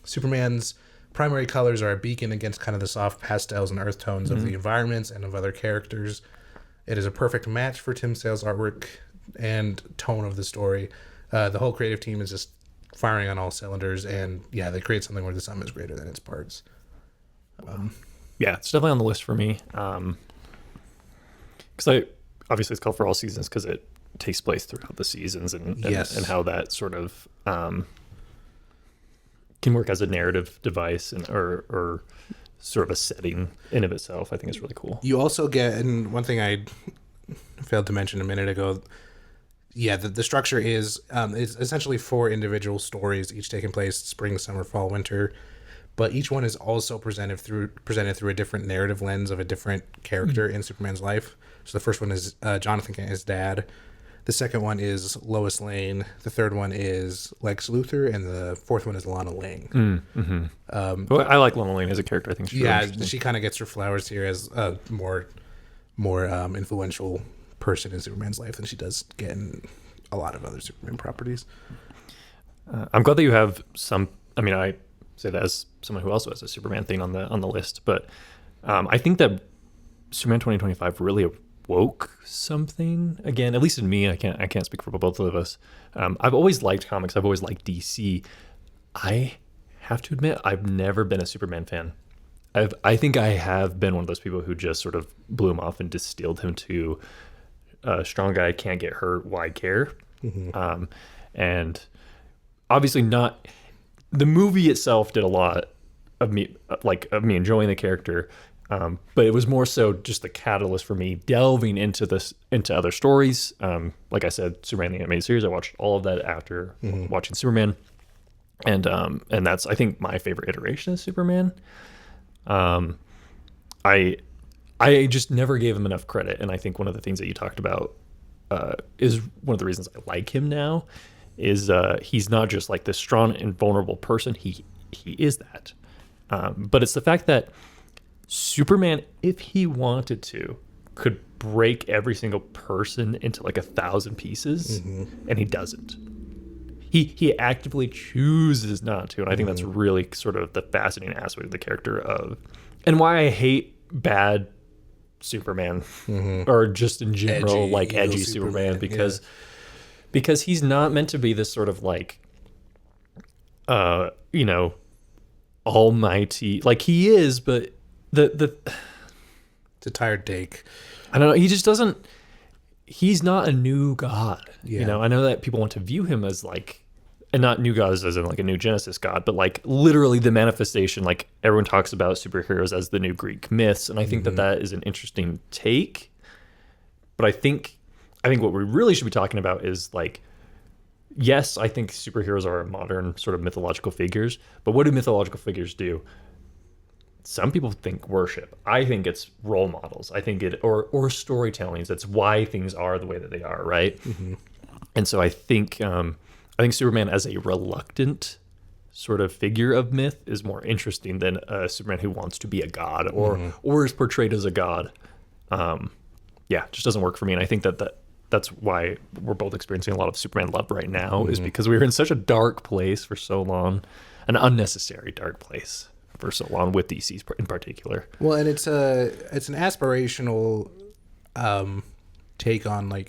Superman's primary colors are a beacon against kind of the soft pastels and earth tones of the environments and of other characters. It is a perfect match for Tim Sale's artwork and tone of the story. The whole creative team is just firing on all cylinders, and yeah, they create something where the sum is greater than its parts.
Yeah, it's definitely on the list for me. Because obviously it's called For All Seasons because it takes place throughout the seasons and how that sort of can work as a narrative device or sort of a setting in of itself. I think is really cool.
You also get, and one thing I failed to mention a minute ago, the structure is it's essentially 4 individual stories, each taking place spring, summer, fall, winter. But each one is also presented through a different narrative lens of a different character in Superman's life. So the first one is Jonathan Kent, his dad. The second one is Lois Lane. The third one is Lex Luthor, and the fourth one is Lana Lang.
Well, I like Lana Lang as a character. I think she's really
she kind of gets her flowers here as a more influential person in Superman's life than she does get in a lot of other Superman properties.
I'm glad that you have some. I mean, I say that as someone who also has a Superman thing on the list, but I think that Superman 2025 really awoke something again, at least in me. I can't speak for both of us. I've always liked comics. I've always liked DC. I have to admit, I've never been a Superman fan. I think I have been one of those people who just sort of blew him off and distilled him to a strong guy, can't get hurt, why care? And obviously not. The movie itself did a lot of me enjoying the character, but it was more so just the catalyst for me delving into other stories. Like I said, Superman the Animated Series, I watched all of that after watching Superman, and that's I think my favorite iteration of Superman. I just never gave him enough credit, and I think one of the things that you talked about is one of the reasons I like him now. Is he's not just like this strong and vulnerable person. He is that. But it's the fact that Superman, if he wanted to, could break every single person into like 1,000 pieces, and he doesn't. He actively chooses not to, and I think that's really sort of the fascinating aspect of the character and why I hate bad Superman, or just in general, edgy Superman, because he's not meant to be this sort of almighty, he is, but
it's a tired take.
I don't know. He just doesn't. He's not a new god.
Yeah.
I know that people want to view him as and not new gods as in a new Genesis god, but literally the manifestation. Everyone talks about superheroes as the new Greek myths, and I think that is an interesting take. But I think what we really should be talking about is yes, I think superheroes are modern sort of mythological figures, but what do mythological figures do? Some people think worship. I think it's role models. I think or storytellings. That's why things are the way that they are, right? And so I think Superman as a reluctant sort of figure of myth is more interesting than a Superman who wants to be a god or is portrayed as a god. It just doesn't work for me. And I think that's why we're both experiencing a lot of Superman love right now, is because we were in such a dark place for so long, an unnecessary dark place for so long with DC in particular.
Well, and it's an aspirational take on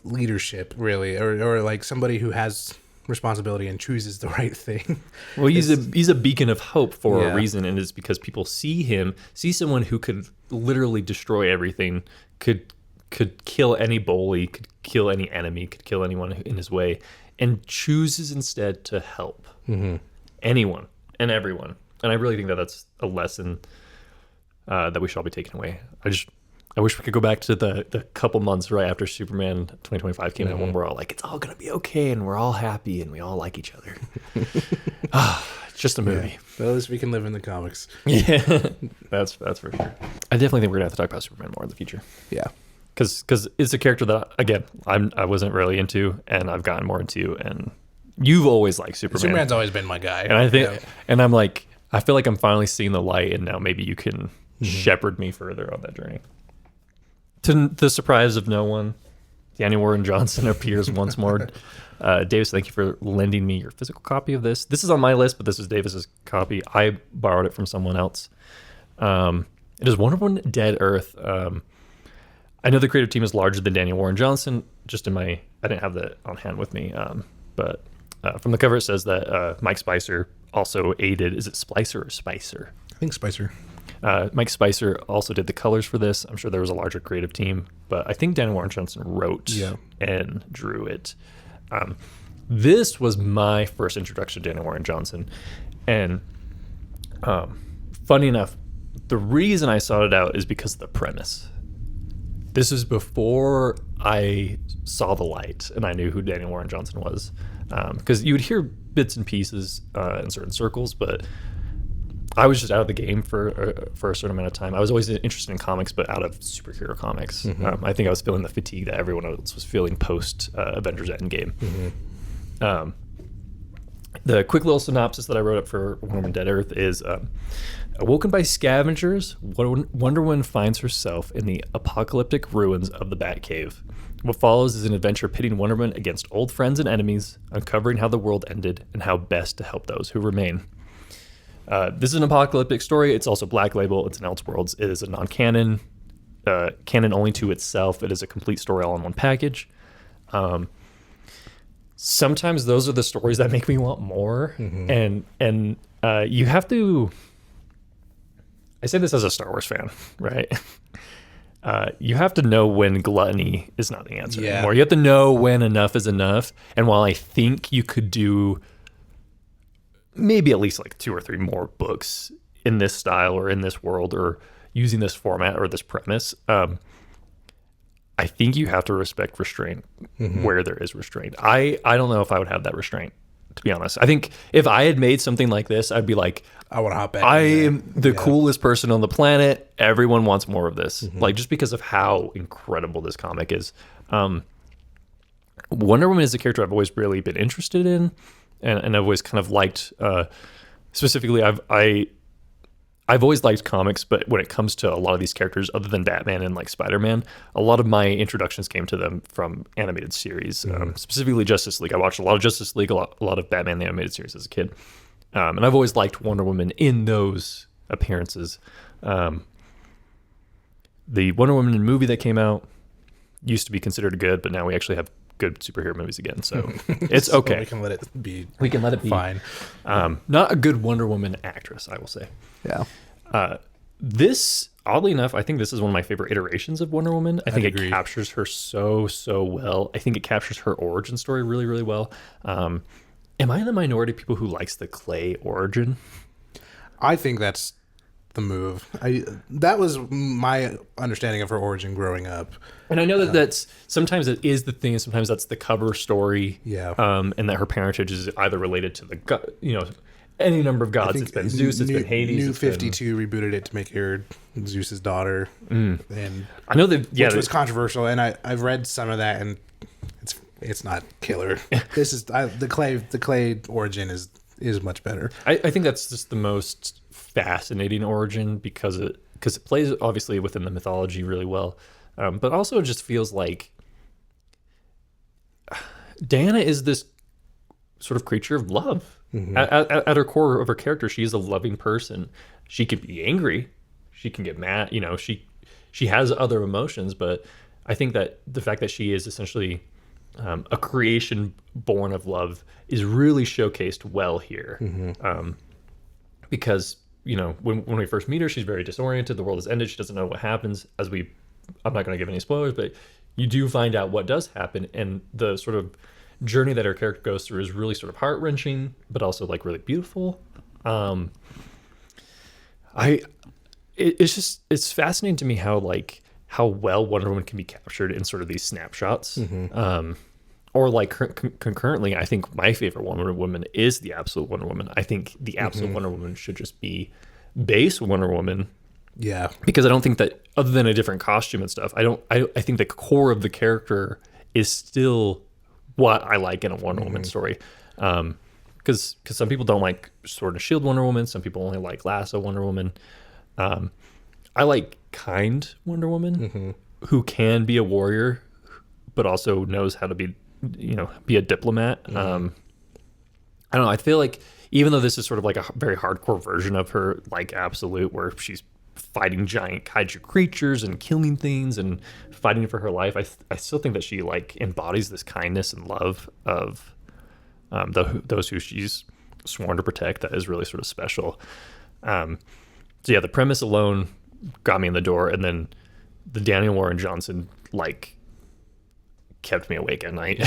leadership, really, or somebody who has responsibility and chooses the right thing.
Well, he's a beacon of hope for a reason, and it's because people see someone who could literally destroy everything, could kill any bully, could kill any enemy, could kill anyone in his way, and chooses instead to help anyone and everyone. And I really think that that's a lesson that we should all be taking away. I wish we could go back to the couple months right after Superman 2025 came out, when we're all it's all going to be okay, and we're all happy, and we all like each other. It's just a movie.
Yeah. But at least we can live in the comics.
Yeah, that's for sure. I definitely think we're going to have to talk about Superman more in the future.
Yeah.
Because it's a character that, again, I wasn't really into, and I've gotten more into, and you've always liked Superman.
Superman's always been my guy.
And I think, and I'm I feel like I'm finally seeing the light, and now maybe you can shepherd me further on that journey. To the surprise of no one, Daniel Warren Johnson appears once more. Davis, thank you for lending me your physical copy of this. This is on my list, but this is Davis's copy. I borrowed it from someone else. It is Wonder Woman Dead Earth. I know the creative team is larger than Daniel Warren Johnson. I didn't have that on hand with me, but from the cover it says that Mike Spicer also aided. Is it Splicer or Spicer?
I think Spicer.
Mike Spicer also did the colors for this. I'm sure there was a larger creative team, but I think Daniel Warren Johnson wrote and drew it. This was my first introduction to Daniel Warren Johnson, and funny enough, the reason I sought it out is because of the premise. This is before I saw the light and I knew who Daniel Warren Johnson was, because you would hear bits and pieces in certain circles, but I was just out of the game for a certain amount of time. I was always interested in comics, but out of superhero comics. I think I was feeling the fatigue that everyone else was feeling post Avengers Endgame. The quick little synopsis that I wrote up for Wonder Woman Dead Earth is, awoken by scavengers, Wonder Woman finds herself in the apocalyptic ruins of the Batcave. What follows is an adventure pitting Wonder Woman against old friends and enemies, uncovering how the world ended and how best to help those who remain. This is an apocalyptic story. It's also Black Label. It's an Elseworlds. It is a non-canon, canon only to itself. It is a complete story all in one package. Sometimes those are the stories that make me want more. And you have to, I say this as a Star Wars fan, right? You have to know when gluttony is not the answer anymore. You have to know when enough is enough. And while I think you could do maybe at least 2 or 3 more books in this style or in this world or using this format or this premise, I think you have to respect restraint where there is restraint. I don't know if I would have that restraint, to be honest. I think if I had made something like this, I'd be like,
I want to hop back.
I am the coolest person on the planet. Everyone wants more of this. Just because of how incredible this comic is. Wonder Woman is a character I've always really been interested in. And I've always kind of liked, specifically, I've always liked comics, but when it comes to a lot of these characters, other than Batman and Spider-Man, a lot of my introductions came to them from animated series, specifically Justice League. I watched a lot of Justice League, a lot of Batman the animated series as a kid, and I've always liked Wonder Woman in those appearances. The Wonder Woman movie that came out used to be considered good, but now we actually have good superhero movies again, so it's okay.
We can let it be.
We can let it be
fine.
Not a good Wonder Woman actress, I will say.
Yeah.
This, oddly enough, I think this is one of my favorite iterations of Wonder Woman. I think
agree.
it captures her so well. I think it captures her origin story really, really well. Am I in the minority of people who likes the clay origin?
I think that's the move. That was my understanding of her origin growing up.
And I know that that's sometimes it is the thing, sometimes that's the cover story.
Yeah.
And that her parentage is either related to any number of gods. It's been Zeus, it's been Hades.
New 52 rebooted it to make her Zeus's daughter. And
I know that,
which was controversial, and I've read some of that, and it's not killer. This is the clay origin is much better.
I think that's just the most fascinating origin because it plays obviously within the mythology really well, but also it just feels like Diana is this sort of creature of love. At her core of her character, she is a loving person. She can be angry, she can get mad, she has other emotions, but I think that the fact that she is essentially a creation born of love is really showcased well here. Because when we first meet her, she's very disoriented. The world has ended. She doesn't know what happens. I'm not going to give any spoilers, but you do find out what does happen, and the sort of journey that her character goes through is really sort of heart-wrenching, but also like really beautiful. It's fascinating to me how well Wonder Woman can be captured in sort of these snapshots. Or like concurrently, I think my favorite Wonder Woman is the Absolute Wonder Woman. I think the Absolute Wonder Woman should just be base Wonder Woman.
Yeah.
Because I don't think that, other than a different costume and stuff, I think the core of the character is still what I like in a Wonder Woman story. Because some people don't like Sword and Shield Wonder Woman. Some people only like Lasso Wonder Woman. I like kind Wonder Woman who can be a warrior, but also knows how to be a diplomat. I don't know. I feel like even though this is sort of like a very hardcore version of her, like Absolute, where she's fighting giant kaiju creatures and killing things and fighting for her life, I still think that she like embodies this kindness and love of those who she's sworn to protect. That is really sort of special. So yeah, the premise alone got me in the door, and then the Daniel Warren Johnson kept me awake at night.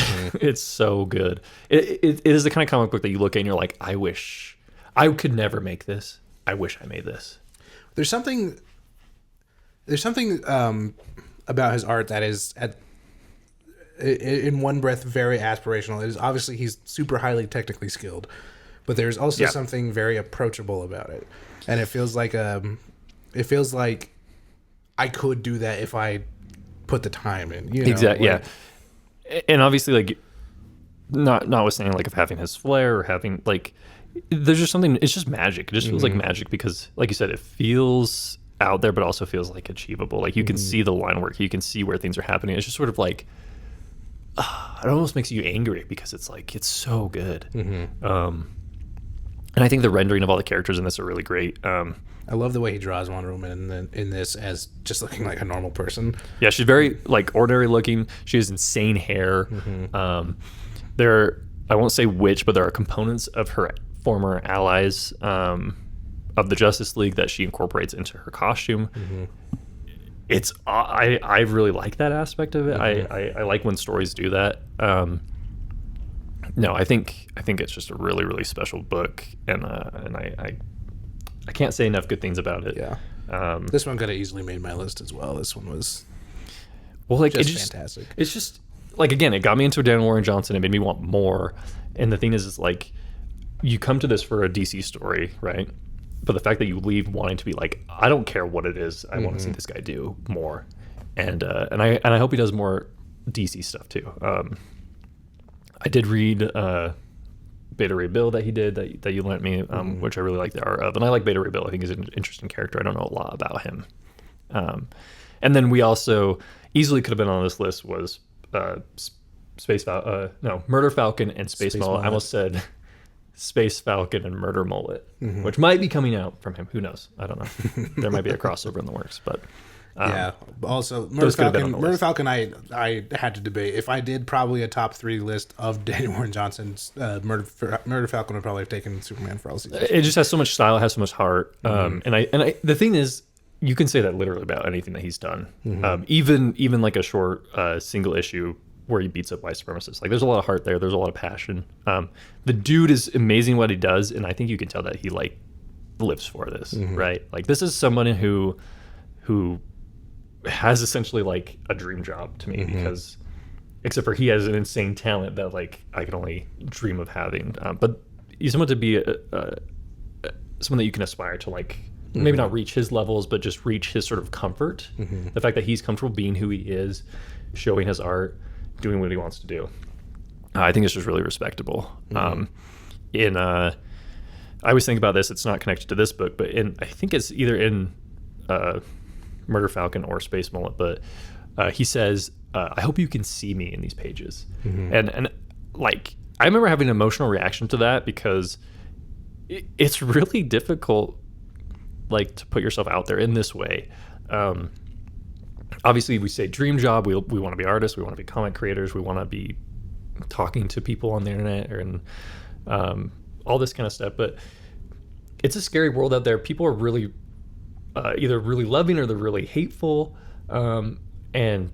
It's so good. It is the kind of comic book that you look at and you're like, I wish I could never make this. I wish I made this.
There's something about his art that is in one breath very aspirational. It is obviously he's super highly technically skilled, but there's also something very approachable about it, and it feels like I could do that if I put the time in.
Exactly. Yeah. And obviously, like, notwithstanding, like, of having his flair or having, like, there's just something, it's just magic. It just feels like magic because, like you said, it feels out there, but also feels, like, achievable. Like, you can see the line work. You can see where things are happening. It's just sort of like, it almost makes you angry because it's, like, it's so good. And I think the rendering of all the characters in this are really great.
I love the way he draws Wonder Woman in this as just looking like a normal person.
Yeah, she's very like ordinary looking. She has insane hair. I won't say which, but there are components of her former allies of the Justice League that she incorporates into her costume. It's I really like that aspect of it. I like when stories do that. No, I think it's just a really, really special book, and I can't say enough good things about it.
Yeah. This one could have easily made my list as well. This one was just fantastic.
It's just like, again, it got me into Daniel Warren Johnson. It made me want more. And the thing is like, you come to this for a DC story, right? But the fact that you leave wanting to be like, I don't care what it is. I want to see this guy do more. And I hope he does more DC stuff too. I did read Beta Ray Bill that he did that you lent me, which I really like the art of, and I like Beta Ray Bill. I think he's an interesting character. I don't know a lot about him. And then we also easily could have been on this list was Murder Falcon and Space Mullet. I almost said Space Falcon and Murder Mullet, which might be coming out from him. Who knows? I don't know. There might be a crossover in the works, but
yeah. Also, Murder Falcon, I had to debate. If I did probably a top 3 list of Daniel Warren Johnson's, Murder Falcon would probably have taken Superman for all seasons.
It just has so much style, it has so much heart. And the thing is, you can say that literally about anything that he's done. Even like a short single issue where he beats up white supremacists. Like, there's a lot of heart there. There's a lot of passion. The dude is amazing what he does, and I think you can tell that he like lives for this, right? Like, this is someone who has essentially like a dream job to me, because except for he has an insane talent that like I can only dream of having. But he's someone to be someone that you can aspire to, like maybe not reach his levels, but just reach his sort of comfort. The fact that he's comfortable being who he is, showing his art, doing what he wants to do. I think it's just really respectable. I always think about this. It's not connected to this book, but I think it's either in Murder Falcon or Space Mullet, but he says, I hope you can see me in these pages. And like, I remember having an emotional reaction to that, because it's really difficult, like, to put yourself out there in this way. Obviously, we say dream job. We want to be artists. We want to be comic creators. We want to be talking to people on the internet and all this kind of stuff. But it's a scary world out there. People are really either really loving or they're really hateful. And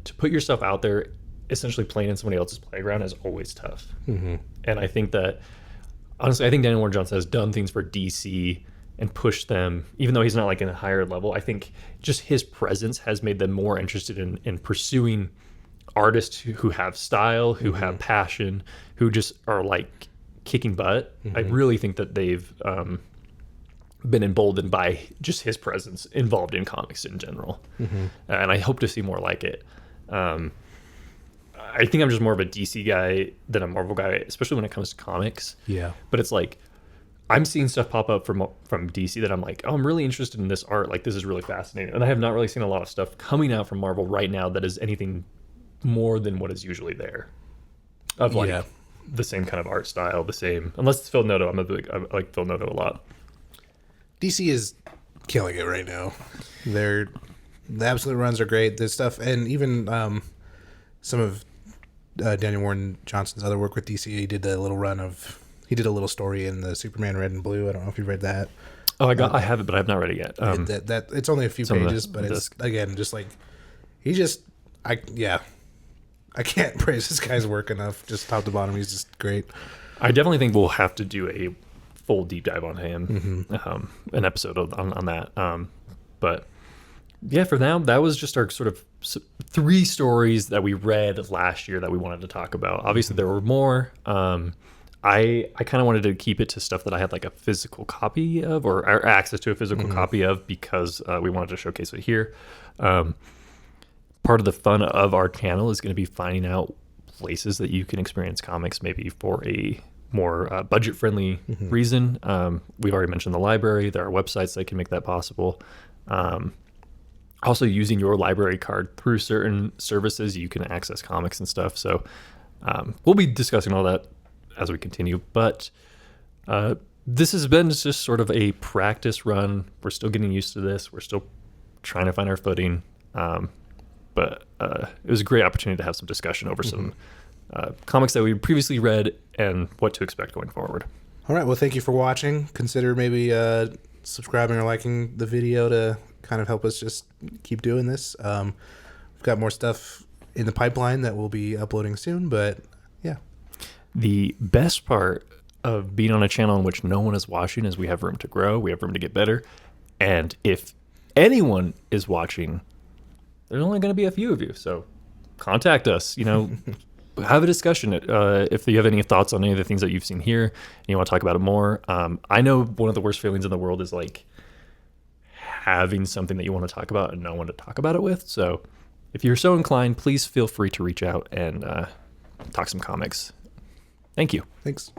to put yourself out there, essentially playing in somebody else's playground, is always tough. And I think that, honestly, I think Daniel Warren Johnson has done things for DC and pushed them, even though he's not like in a higher level. I think just his presence has made them more interested in pursuing artists who have style, who have passion, who just are like kicking butt. I really think that they've been emboldened by just his presence involved in comics in general. And I hope to see more like it. I think I'm just more of a DC guy than a Marvel guy, especially when it comes to comics.
Yeah.
But it's like, I'm seeing stuff pop up from DC that I'm like, oh, I'm really interested in this art. Like, this is really fascinating. And I have not really seen a lot of stuff coming out from Marvel right now that is anything more than what is usually there. Of like the same kind of art style, the same, unless it's Phil Noto. I like Phil Noto a lot.
DC is killing it right now. The absolute runs are great. This stuff, and even some of Daniel Warren Johnson's other work with DC, he did a little story in the Superman Red and Blue. I don't know if you read that.
Oh, I have it, but I have not read it yet.
That it's only a few pages, but it's again just like I can't praise this guy's work enough. Just top to bottom, he's just great.
I definitely think we'll have to do a full deep dive on him, an episode on that. But yeah, for now, that was just our sort of 3 stories that we read last year that we wanted to talk about. Obviously, there were more. I kind of wanted to keep it to stuff that I had like a physical copy of or access to a physical copy of, because we wanted to showcase it here. Part of the fun of our channel is going to be finding out places that you can experience comics maybe for a more budget-friendly reason. We've already mentioned the library. There are websites that can make that possible. Also, using your library card through certain services, you can access comics and stuff. So we'll be discussing all that as we continue, but this has been just sort of a practice run. We're still getting used to this. We're still trying to find our footing, but it was a great opportunity to have some discussion over some comics that we previously read and what to expect going forward.
All right, well, thank you for watching. Consider maybe subscribing or liking the video to kind of help us just keep doing this. We've got more stuff in the pipeline that we'll be uploading soon, but yeah.
The best part of being on a channel in which no one is watching is we have room to grow, we have room to get better, and if anyone is watching, there's only going to be a few of you, so contact us, have a discussion. If you have any thoughts on any of the things that you've seen here and you want to talk about it more. I know one of the worst feelings in the world is like having something that you want to talk about and no one to talk about it with, so if you're so inclined, please feel free to reach out and talk some comics. Thank you.
Thanks.